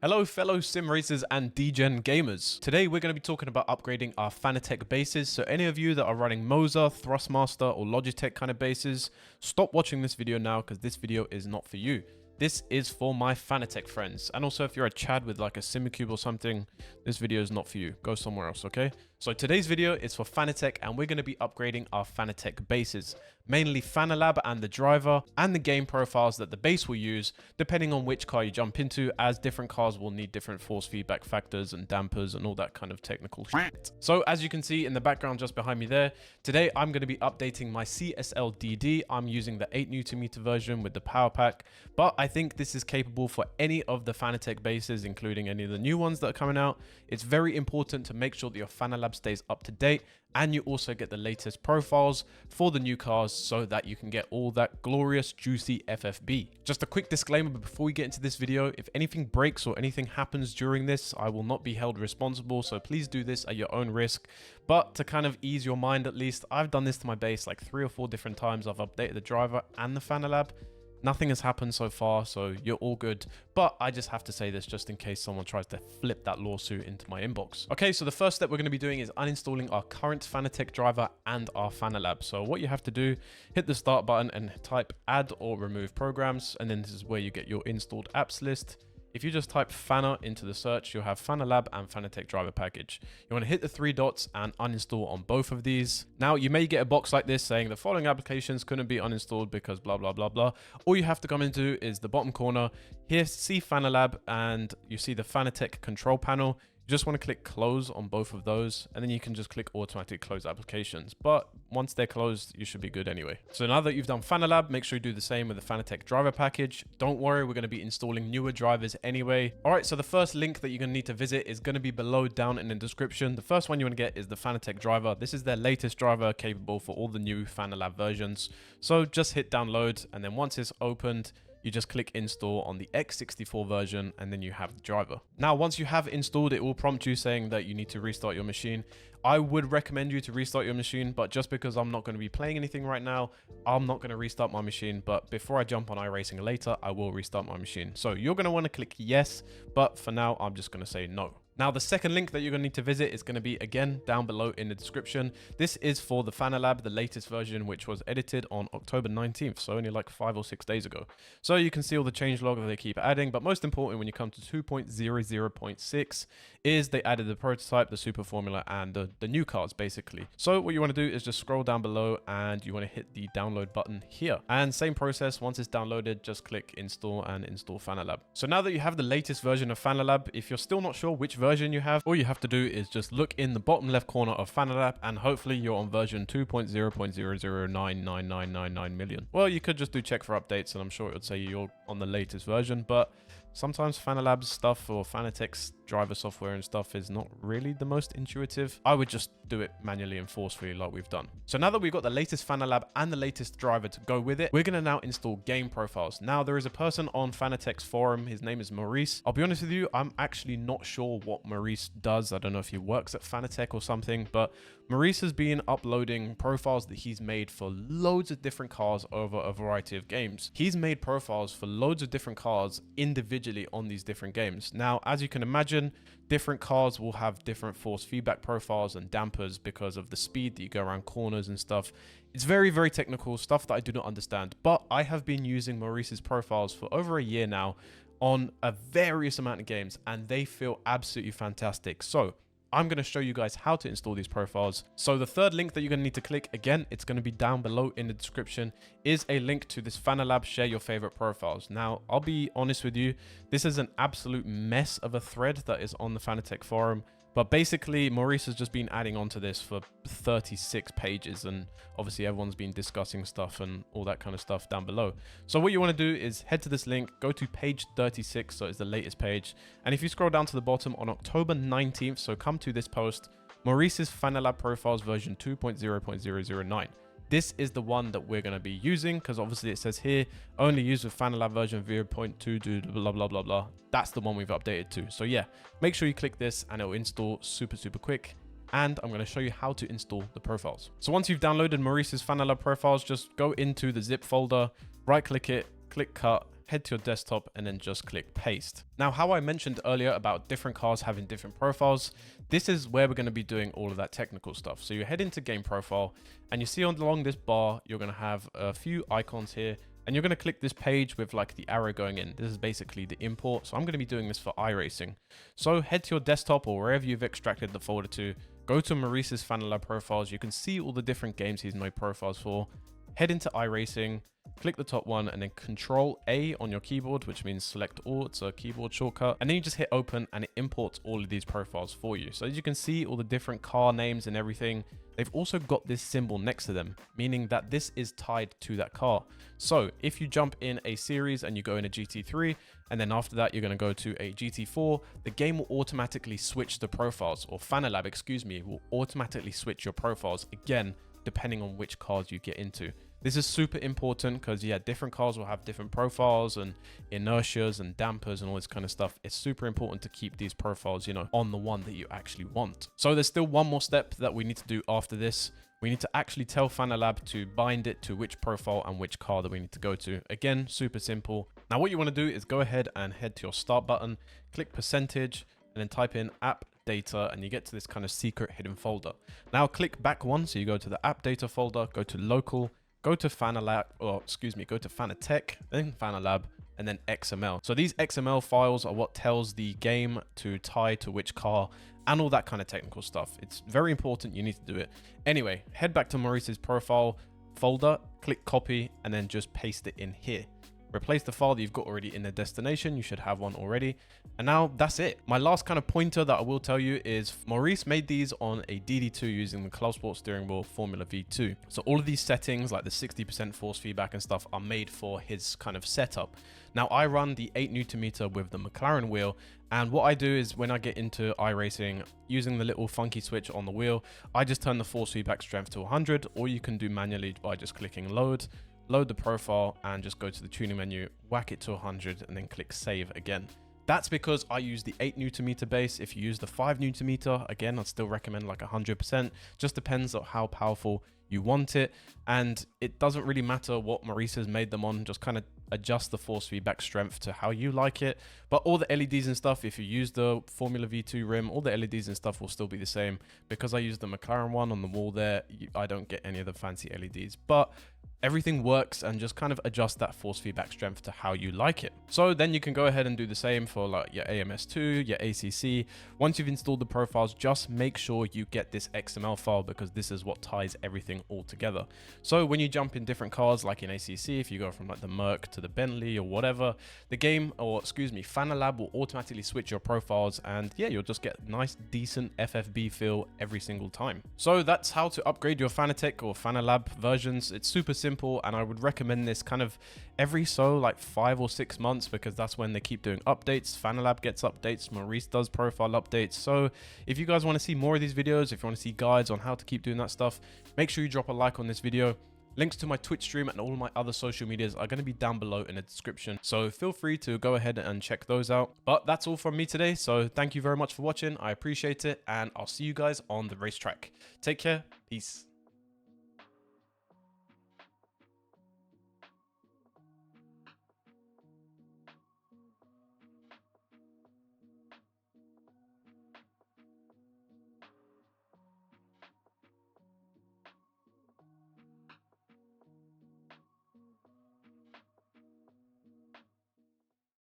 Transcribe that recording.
Hello fellow sim racers and degen gamers. Today we're going to be talking about upgrading our Fanatec bases. So any of you that are running Moza, Thrustmaster or Logitech kind of bases, stop watching this video now because this video is not for you. This is for my Fanatec friends. And also if you're a Chad with like a Simicube or something, this video is not for you. Go somewhere else, okay? So today's video is for Fanatec and we're going to be upgrading our Fanatec bases. Mainly Fanalab and the driver and the game profiles that the base will use depending on which car you jump into, as different cars will need different force feedback factors and dampers and all that kind of technical shit. So as you can see in the background just behind me there, today I'm going to be updating my CSL DD. I'm using the 8Nm version with the power pack, but I think this is capable for any of the Fanatec bases, including any of the new ones that are coming out. It's very important to make sure that your Fanalab stays up to date and you also get the latest profiles for the new cars so that you can get all that glorious juicy FFB. Just a quick disclaimer before we get into this video, if anything breaks or anything happens during this, I will not be held responsible, so please do this at your own risk. But to kind of ease your mind, at least I've done this to my base like 3 or 4 different times. I've updated the driver and the Fanalab. Nothing has happened so far, so you're all good. But I just have to say this just in case someone tries to flip that lawsuit into my inbox. Okay, so the first step we're going to be doing is uninstalling our current Fanatec driver and our Fanalab. So what you have to do, hit the start button and type add or remove programs. And then this is where you get your installed apps list. If you just type Fana into the search, you'll have Fanalab and Fanatec driver package. You want to hit the 3 dots and uninstall on both of these. Now, you may get a box like this saying the following applications couldn't be uninstalled because blah, blah, blah, blah. All you have to come into is the bottom corner. Here, see Fanalab and you see the Fanatec control panel. You just want to click close on both of those and then you can just click automatic close applications. But once they're closed, you should be good anyway. So now that you've done Fanalab, make sure you do the same with the Fanatec driver package. Don't worry, we're going to be installing newer drivers anyway. All right, so the first link that you're going to need to visit is going to be below down in the description. The first one you want to get is the Fanatec driver. This is their latest driver capable for all the new Fanalab versions. So just hit download and then once it's opened, you just click install on the x64 version and then you have the driver. Now, once you have installed, it will prompt you saying that you need to restart your machine. I would recommend you to restart your machine, but just because I'm not going to be playing anything right now, I'm not going to restart my machine. But before I jump on iRacing later, I will restart my machine. So you're going to want to click yes, but for now, I'm just going to say no. Now, the second link that you're going to need to visit is going to be, again, down below in the description. This is for the Fanalab, the latest version, which was edited on October 19th, so only like 5 or 6 days ago. So you can see all the changelog that they keep adding, but most important when you come to 2.00.6 is they added the prototype, the super formula, and the new cars, basically. So what you want to do is just scroll down below and you want to hit the download button here. And same process, once it's downloaded, just click install and install Fanalab. So now that you have the latest version of Fanalab, if you're still not sure which version you have, all you have to do is just look in the bottom left corner of Fanalab and hopefully you're on version 2.0.0099999 million. Well, you could just do check for updates and I'm sure it would say you're on the latest version, but sometimes Fanalab's stuff or Fanatec's driver software and stuff is not really the most intuitive. I would just do it manually and forcefully like we've done. So now that we've got the latest Fanalab and the latest driver to go with it, we're going to now install game profiles. Now, there is a person on Fanatec's forum. His name is Maurice. I'll be honest with you, I'm actually not sure what Maurice does. I don't know if he works at Fanatec or something, but Maurice has been uploading profiles that he's made for loads of different cars over a variety of games. He's made profiles for loads of different cars individually on these different games. Now, as you can imagine, different cars will have different force feedback profiles and dampers because of the speed that you go around corners and stuff. It's very, very technical stuff that I do not understand, but I have been using Maurice's profiles for over a year now on a various amount of games and they feel absolutely fantastic. So I'm going to show you guys how to install these profiles. So the third link that you're going to need to click, again, it's going to be down below in the description, is a link to this Fanalab share your favorite profiles. Now, I'll be honest with you, this is an absolute mess of a thread that is on the Fanatec forum. But basically, Maurice has just been adding on to this for 36 pages. And obviously, everyone's been discussing stuff and all that kind of stuff down below. So what you want to do is head to this link, go to page 36. So it's the latest page. And if you scroll down to the bottom on October 19th, so come to this post, Maurice's Fanalab profiles version 2.0.009. This is the one that we're going to be using because obviously it says here only used with Fanalab version 0.2 blah blah blah blah. That's the one we've updated to. So yeah, make sure you click this and it will install super quick. And I'm going to show you how to install the profiles. So once you've downloaded Maurice's Fanalab profiles, just go into the zip folder, right click it, click cut, head to your desktop and then just click paste. Now, how I mentioned earlier about different cars having different profiles, this is where we're going to be doing all of that technical stuff. So you head into game profile and you see along this bar, you're going to have a few icons here. And you're going to click this page with like the arrow going in. This is basically the import. So I'm going to be doing this for iRacing. So head to your desktop or wherever you've extracted the folder to. Go to Maurice's Fanalab profiles. You can see all the different games he's made profiles for. Head into iRacing. Click the top one and then Control A on your keyboard, which means select all. It's a keyboard shortcut. And then you just hit open and it imports all of these profiles for you. So as you can see, all the different car names and everything, they've also got this symbol next to them, meaning that this is tied to that car. So if you jump in a series and you go in a GT3, and then after that, you're going to go to a GT4, the game will automatically switch the profiles, or Fanalab, excuse me, will automatically switch your profiles again, depending on which cars you get into. This is super important because, yeah, different cars will have different profiles and inertias and dampers and all this kind of stuff. It's super important to keep these profiles, you know, on the one that you actually want. So there's still one more step that we need to do after this. We need to actually tell Fanalab to bind it to which profile and which car that we need to go to. Again, super simple. Now, what you want to do is go ahead and head to your start button, click percentage, and then type in app data, and you get to this kind of secret hidden folder. Now click back one. So you go to the app data folder, go to local, go to Fanalab, or excuse me, go to Fanatec, then Fanalab, and then XML. So these XML files are what tells the game to tie to which car and all that kind of technical stuff. It's very important. You need to do it. Anyway, head back to Maurice's profile folder, click copy, and then just paste it in here. Replace the file that you've got already in the destination. You should have one already. And now that's it. My last kind of pointer that I will tell you is Maurice made these on a DD2 using the Club Sport steering wheel Formula V2. So all of these settings like the 60% force feedback and stuff are made for his kind of setup. Now I run the 8 Newton meter with the McLaren wheel. And what I do is when I get into iRacing, using the little funky switch on the wheel, I just turn the force feedback strength to 100, or you can do manually by just clicking load the profile and just go to the tuning menu, whack it to 100 and then click save again. That's because I use the 8 Newton meter base. If you use the 5 Newton meter, again, I'd still recommend like 100%. Just depends on how powerful you want it. And it doesn't really matter what Maurice has made them on, just kind of adjust the force feedback strength to how you like it. But all the LEDs and stuff, if you use the Formula V2 rim, all the LEDs and stuff will still be the same. Because I use the McLaren one on the wall there, I don't get any of the fancy LEDs. But everything works, and just kind of adjust that force feedback strength to how you like it. So then you can go ahead and do the same for like your AMS2, your ACC. Once you've installed the profiles, just make sure you get this XML file, because this is what ties everything all together. So when you jump in different cars, like in ACC, if you go from like the Merc to the Bentley or whatever, the game, or excuse me, Fanalab will automatically switch your profiles, and yeah, you'll just get nice, decent FFB feel every single time. So that's how to upgrade your Fanatec or Fanalab versions. It's super simple, and I would recommend this kind of every so like 5 or 6 months, because that's when they keep doing updates. Fanalab gets updates, Maurice does profile updates. So if you guys want to see more of these videos, if you want to see guides on how to keep doing that stuff, make sure you drop a like on this video. Links to my Twitch stream and all my other social medias are going to be down below in the description, so feel free to go ahead and check those out. But that's all from me today, so thank you very much for watching. I appreciate it, and I'll see you guys on the racetrack. Take care. Peace.